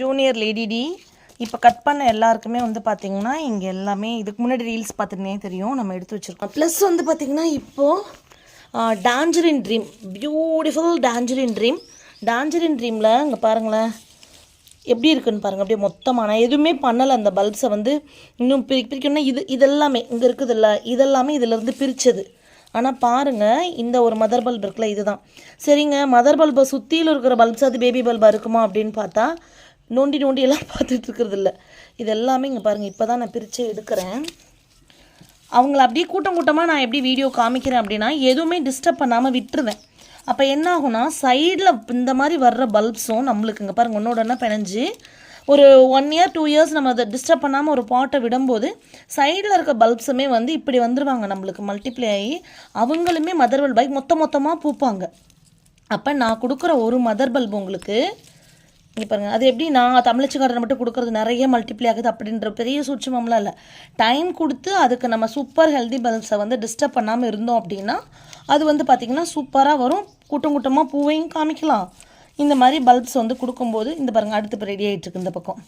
Junior lady D இப்போ cut பண்ண எல்லாருக்குமே வந்து பார்த்திங்கன்னா இங்கே எல்லாமே இதுக்கு முன்னாடி ரீல்ஸ் பார்த்துட்டே தெரியும் நம்ம எடுத்து வச்சுருக்கோம். ப்ளஸ் வந்து பார்த்திங்கன்னா இப்போது டான்ஜரின் ட்ரீம், பியூட்டிஃபுல் டான்ஜரின் ட்ரீமில் இங்கே பாருங்களேன் எப்படி இருக்குன்னு பாருங்கள். அப்படியே மொத்தமாக நான் எதுவுமே பண்ணலை. அந்த பல்ப்ஸை வந்து இன்னும் பிரிக்கணும்னா இதெல்லாமே இங்கே இருக்குது இல்லை, இதெல்லாமே இதிலேருந்து பிரித்தது. ஆனால் பாருங்கள் இந்த ஒரு மதர் பல்ப் இருக்குல்ல, இதுதான். சரிங்க, மதர் பல்பை சுற்றியில் இருக்கிற பல்ப்ஸ் அது பேபி பல்பாக இருக்குமா அப்படின்னு பார்த்தா நோண்டி எல்லாம் பார்த்துட்டு இருக்கிறது இல்லை. இது எல்லாமே இங்கே பாருங்கள், இப்போ தான் நான் பிரித்து எடுக்கிறேன். அவங்கள அப்படியே கூட்டமாக நான் எப்படி வீடியோ காமிக்கிறேன் அப்படின்னா எதுவுமே டிஸ்டர்ப் பண்ணாமல் விட்டுருவேன். அப்போ என்ன ஆகும்னா சைடில் இந்த மாதிரி வர்ற பல்ப்ஸும் நம்மளுக்கு இங்கே பாருங்கள் ஒன்றோடனா பிணைஞ்சு ஒரு 1 year 2 years நம்ம அதை டிஸ்டர்ப் பண்ணாமல் ஒரு பாட்டை விடும்போது சைடில் இருக்க பல்ப்ஸுமே வந்து இப்படி வந்துடுவாங்க, நம்மளுக்கு மல்டிப்ளை ஆகி அவங்களுமே மதர் பல்ப் ஆகி மொத்தமாக பூப்பாங்க. அப்போ நான் கொடுக்குற ஒரு மதர் பல்ப் உங்களுக்கு இங்கே பாருங்கள், அது எப்படி நான் தமிழச்சிக்காரனை மட்டும் கொடுக்குறது நிறைய மல்டிப்ளை ஆகுது அப்படின்ற பெரிய சூட்சமம்லாம் இல்லை. டைம் கொடுத்து அதுக்கு நம்ம சூப்பர் ஹெல்தி பல்ப்ஸை வந்து டிஸ்டர்ப் பண்ணாமல் இருந்தோம் அப்படின்னா அது வந்து பார்த்திங்கன்னா சூப்பராக வரும். கூட்டமாக பூவையும் காமிக்கலாம். இந்த மாதிரி பல்ப்ஸ் வந்து கொடுக்கும்போது இந்த பாருங்கள் அடுத்து இப்போ ரெடி ஆகிட்டுருக்கு இந்த பக்கம்.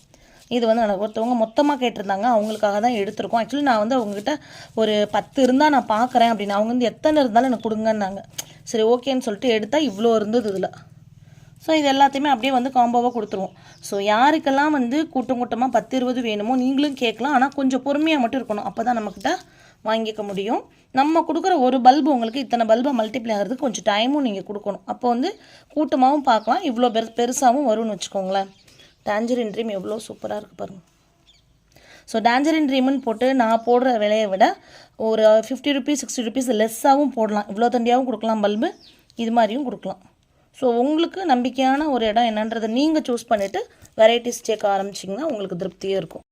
இது வந்து எனக்கு ஒருத்தவங்க மொத்தமாக கேட்டிருந்தாங்க, அவங்களுக்காக தான் எடுத்திருக்கோம். ஆக்சுவலி நான் வந்து அவங்ககிட்ட ஒரு 10 இருந்தால் நான் பார்க்குறேன் அப்படின்னு, அவங்க வந்து எத்தனை இருந்தாலும் எனக்கு கொடுங்கன்னாங்க. சரி ஓகேன்னு சொல்லிட்டு எடுத்தால் இவ்வளோ இருந்தது இதில். ஸோ இது எல்லாத்தையுமே அப்படியே வந்து காம்போவாக கொடுத்துருவோம். ஸோ யாருக்கெல்லாம் வந்து கூட்டமாக 10-20 வேணுமோ நீங்களும் கேட்கலாம். ஆனால் கொஞ்சம் பொறுமையாக மட்டும் இருக்கணும், அப்போ தான் நம்மக்கிட்ட வாங்கிக்க முடியும். நம்ம கொடுக்குற ஒரு பல்பு உங்களுக்கு இத்தனை பல்பை மல்டிப்ளை ஆகிறதுக்கு கொஞ்சம் டைமும் நீங்கள் கொடுக்கணும். அப்போ வந்து கூட்டமாகவும் பார்க்கலாம், இவ்வளோ பெருசாகவும் வரும்னு வச்சுக்கோங்களேன். டான்ஜரின் ட்ரீம் எவ்வளோ சூப்பராக இருக்குது பாருங்கள். ஸோ டான்ஜரின் ட்ரீம்னு போட்டு நான் போடுற விலையை விட ஒரு 50 rupees 60 rupees லெஸ்ஸாகவும் போடலாம். இவ்வளோ தண்டியாகவும் கொடுக்கலாம் பல்பு, இது மாதிரியும் கொடுக்கலாம். ஸோ உங்களுக்கு நம்பிக்கையான ஒரு இடம் என்னன்றதை நீங்கள் சூஸ் பண்ணிவிட்டு வெரைட்டிஸ் சேர்க்க ஆரம்பிச்சிங்கன்னா உங்களுக்கு திருப்தியே இருக்கும்.